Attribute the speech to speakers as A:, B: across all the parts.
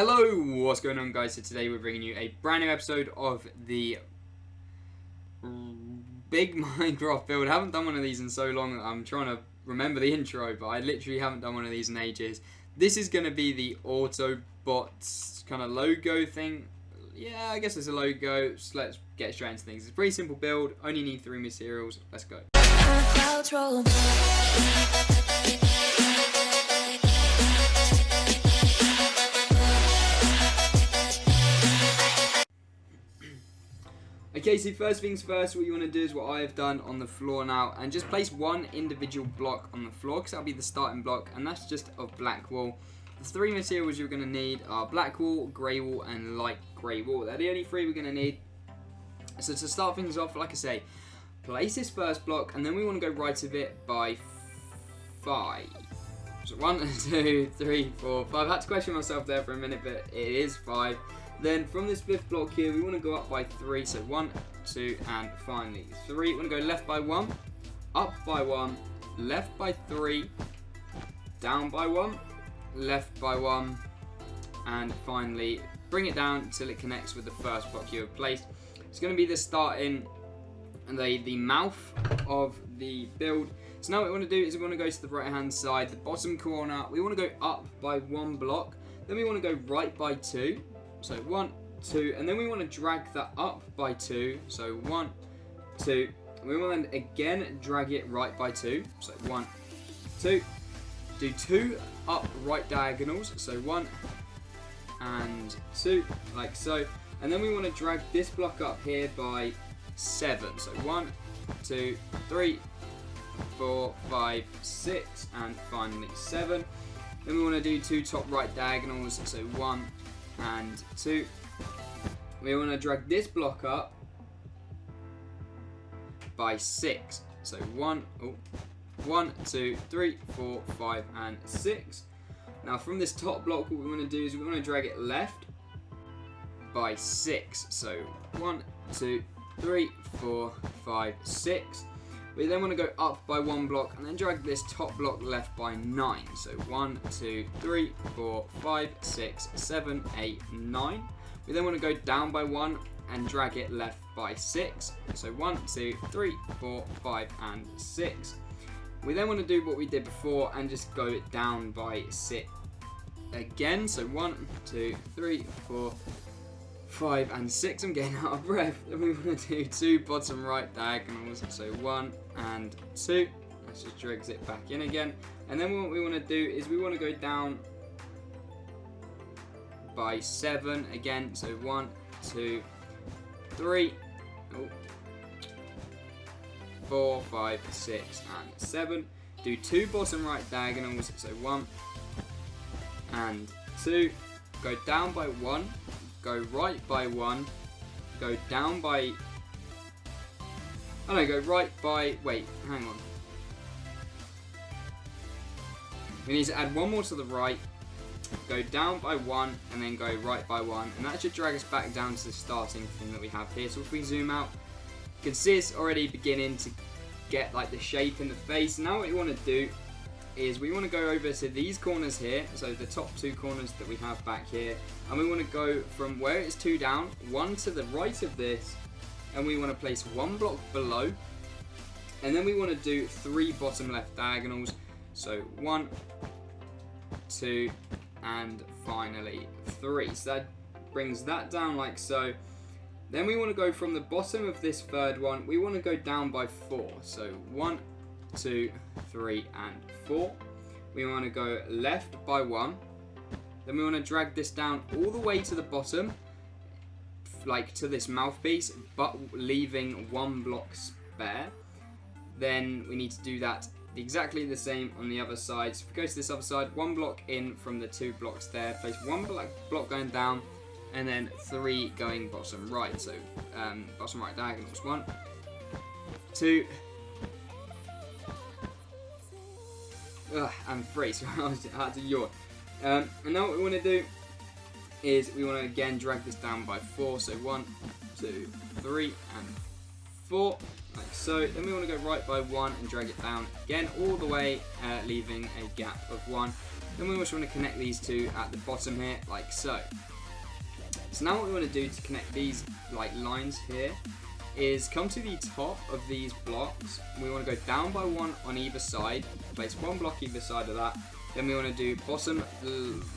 A: Hello, what's going on, guys? So today we're bringing you a brand new episode of the big Minecraft build. I haven't done one of these in so long that I'm trying to remember the intro, but I literally haven't done one of these in ages. This is going to be the AutoBot kind of logo thing. Yeah, I guess it's a logo. So let's get straight into things. It's a pretty simple build. Only need 3 materials. Let's go. Okay, so first things first, what you want to do is what I have done on the floor now, and just place one individual block on the floor, because that'll be the starting block, and that's just of black wool. The 3 materials you're going to need are black wool, grey wool, and light grey wool. They're the only 3 we're going to need. So to start things off, like I say, place this first block, and then we want to go right of it by 5. So 1, 2, 3, 4, 5. I had to question myself there for a minute, but it is 5. Then from this 5th block here, we want to go up by 3. So 1, 2, and finally 3. We want to go left by 1, up by 1, left by 3, down by 1, left by 1, and finally bring it down until it connects with the first block you have placed. It's going to be the starting and the mouth of the build. So now what we want to do is we want to go to the right hand side, the bottom corner. We want to go up by 1 block, then we want to go right by 2. So 1, 2, and then we want to drag that up by 2. So 1, 2. We want to again drag it right by 2. So 1, 2. Do 2 up right diagonals. So 1 and 2, like so. And then we want to drag this block up here by 7. So 1, 2, 3, 4, 5, 6, and finally 7. Then we want to do 2 top right diagonals. So 1 and 2. We want to drag this block up by 6. So 1, 2, 3, 4, 5, and 6. Now from this top block, what we want to do is we want to drag it left by 6. So 1, 2, 3, 4, 5, 6. We then want to go up by 1 block and then drag this top block left by 9. So 1, 2, 3, 4, 5, 6, 7, 8, 9. We then want to go down by 1 and drag it left by 6. So 1, 2, 3, 4, 5, and 6. We then want to do what we did before and just go it down by 6 again. So 1, 2, 3, 4, 5, and 6. I'm getting out of breath. Then we want to do 2 bottom right diagonals. So 1 and 2. Let's just drag it back in again. And then what we want to do is we want to go down by 7 again. So 1, 2, 3, 4, 5, 6, and 7. Do 2 bottom right diagonals. So 1 and 2. Go down by 1. Go right by 1, go down by, go right by, wait, hang on. We need to add 1 more to the right, go down by 1, and then go right by 1, and that should drag us back down to the starting thing that we have here. So if we zoom out, you can see it's already beginning to get like the shape in the face. Now what we want to do is we want to go over to these corners here, so the top 2 corners that we have back here, and we want to go from where it's 2 down, 1 to the right of this, and we want to place 1 block below, and then we want to do 3 bottom left diagonals, so 1, 2, and finally 3. So that brings that down like so. Then we want to go from the bottom of this 3rd one, we want to go down by 4, so 1, 2, 3, and 4. We want to go left by 1. Then we want to drag this down all the way to the bottom, like to this mouthpiece, but leaving 1 block spare. Then we need to do that exactly the same on the other side. So if we go to this other side, 1 block in from the 2 blocks there, place 1 block going down, and then 3 going bottom right. So bottom right diagonals. 1, 2, and 3, so I had to yawn. And now what we want to do is we want to again drag this down by 4, so 1, 2, 3, and 4, like so. Then we want to go right by 1 and drag it down again all the way, leaving a gap of 1. Then we also want to connect these two at the bottom here, like so. So now what we want to do to connect these like lines here is come to the top of these blocks. We want to go down by one on either side, place one block either side of that. Then we want to do bottom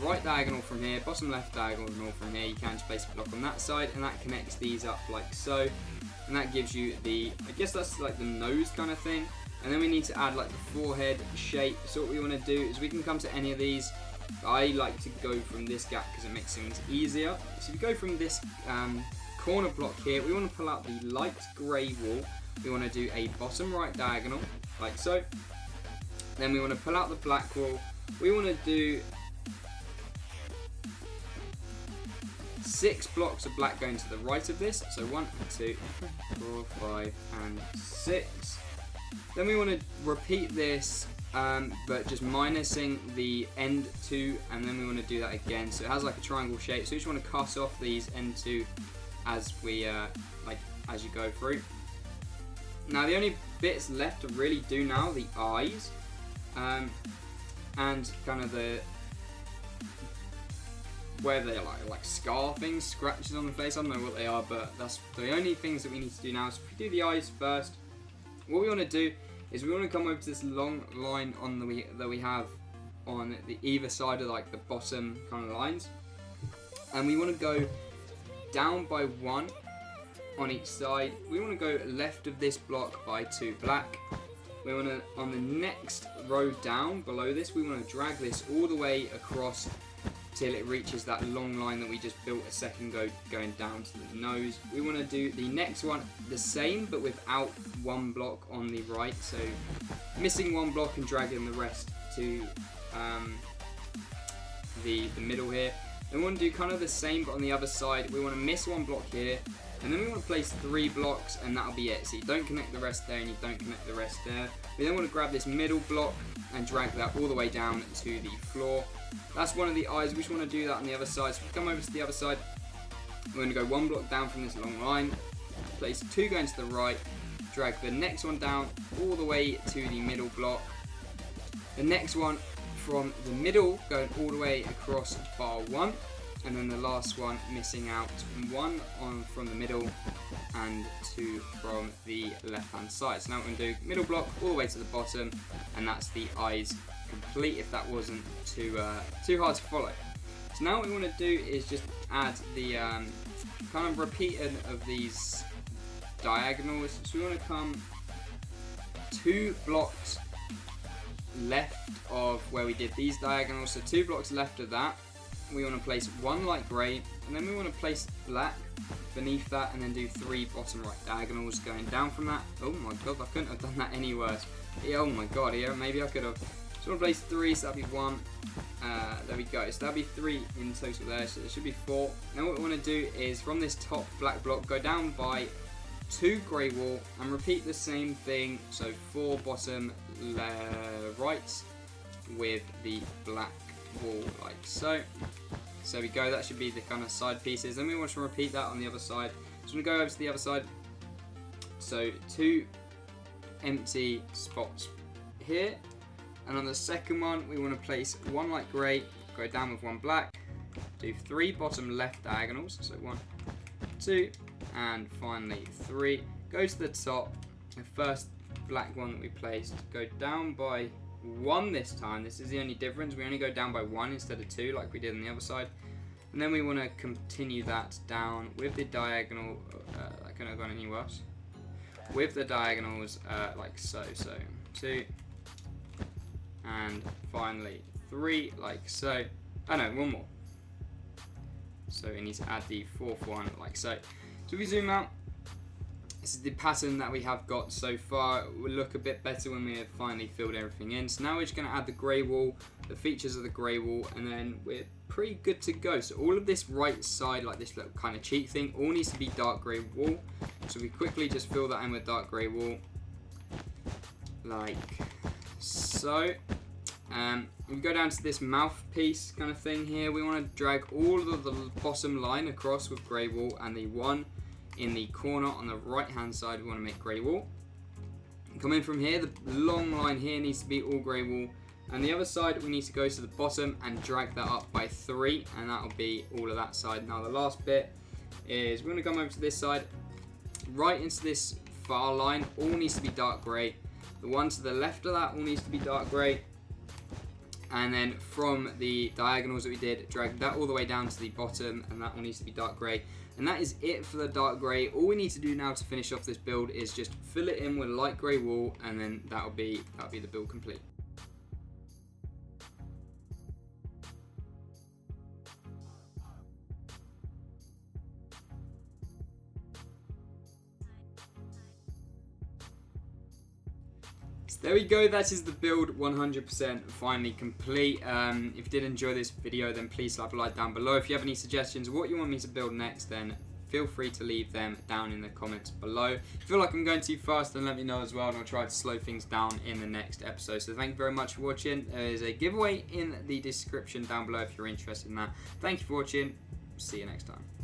A: right diagonal from here, bottom left diagonal from here. You can just place a block on that side, and that connects these up like so. And that gives you the, I guess that's like the nose kind of thing. And then we need to add like the forehead shape. So what we want to do is we can come to any of these. I like to go from this gap because it makes things easier. So if you go from this corner block here, we want to pull out the light grey wall. We want to do a bottom right diagonal, like so. Then we want to pull out the black wall. We want to do 6 blocks of black going to the right of this. So 1, 2, 4, 5, and 6. Then we want to repeat this, but just minusing the end 2, and then we want to do that again. So it has like a triangle shape. So you just want to cut off these end 2 as we as you go through. Now the only bits left to really do now, the eyes, and kind of the where they're like scar things, scratches on the face. I don't know what they are, but that's the only things that we need to do now. So if we do the eyes first, what we want to do is we want to come over to this long line on that we have on the either side of like the bottom kind of lines, and we want to go down by 1 on each side. We want to go left of this block by 2 black. We want to, on the next row down below this, we want to drag this all the way across till it reaches that long line that we just built a second ago, going down to the nose. We want to do the next one the same, but without 1 block on the right, so missing 1 block and dragging the rest to the middle here. Then we want to do kind of the same, but on the other side. We want to miss 1 block here, and then we want to place 3 blocks, and that'll be it. So you don't connect the rest there, and you don't connect the rest there. We then want to grab this middle block and drag that all the way down to the floor. That's one of the eyes. We just want to do that on the other side. So if we come over to the other side, we're going to go 1 block down from this long line, place 2 going to the right, drag the next one down all the way to the middle block. The next one from the middle going all the way across bar 1, and then the last one missing out 1 on from the middle and 2 from the left hand side. So now we're going to do middle block all the way to the bottom, and that's the eyes complete, if that wasn't too hard to follow. So now what we want to do is just add the kind of repeating of these diagonals. So we want to come 2 blocks left of where we did these diagonals, so 2 blocks left of that. We want to place 1 light grey, and then we want to place black beneath that, and then do 3 bottom right diagonals going down from that. Oh my god, I couldn't have done that any worse. Yeah, oh my god, yeah, maybe I could have. So I'm going to place 3, so that'll be 1. There we go, so that'll be 3 in total there, so there should be 4. Now what we want to do is from this top black block, go down by 2 grey wall and repeat the same thing, so 4 bottom rights with the black wall, like so. So we go, that should be the kind of side pieces. Then we want to repeat that on the other side. So we go over to the other side, so 2 empty spots here, and on the second one we want to place 1 light grey, go down with 1 black, do 3 bottom left diagonals, so 1, 2, and finally 3. Go to the top, the first black one that we placed, go down by 1 this time. This is the only difference, we only go down by 1 instead of 2 like we did on the other side. And then we want to continue that down with the diagonal, that couldn't have gone any worse, with the diagonals like so, so 2, and finally 3 like so. Oh no, 1 more, so we need to add the 4th one like so. So if we zoom out, this is the pattern that we have got so far. It will look a bit better when we have finally filled everything in. So now we're just going to add the grey wall, the features of the grey wall, and then we're pretty good to go. So all of this right side, like this little kind of cheat thing, all needs to be dark grey wall. So we quickly just fill that in with dark grey wall, like so. We go down to this mouthpiece kind of thing here. We want to drag all of the bottom line across with grey wall, and the one in the corner on the right hand side we want to make grey wall. Come in from here, the long line here needs to be all grey wall, And the other side, we need to go to the bottom and drag that up by 3, and that'll be all of that side. Now the last bit is we're going to come over to this side, right into this far line, all needs to be dark grey. The one to the left of that all needs to be dark grey. And then from the diagonals that we did, drag that all the way down to the bottom, and that all needs to be dark grey. And that is it for the dark grey. All we need to do now to finish off this build is just fill it in with light grey wool, and then that'll be the build complete. So there we go, that is the build 100% finally complete. If you did enjoy this video, then please slap a like down below. If you have any suggestions of what you want me to build next, then feel free to leave them down in the comments below. If you feel like I'm going too fast, then let me know as well, and I'll try to slow things down in the next episode. So thank you very much for watching. There is a giveaway in the description down below if you're interested in that. Thank you for watching. See you next time.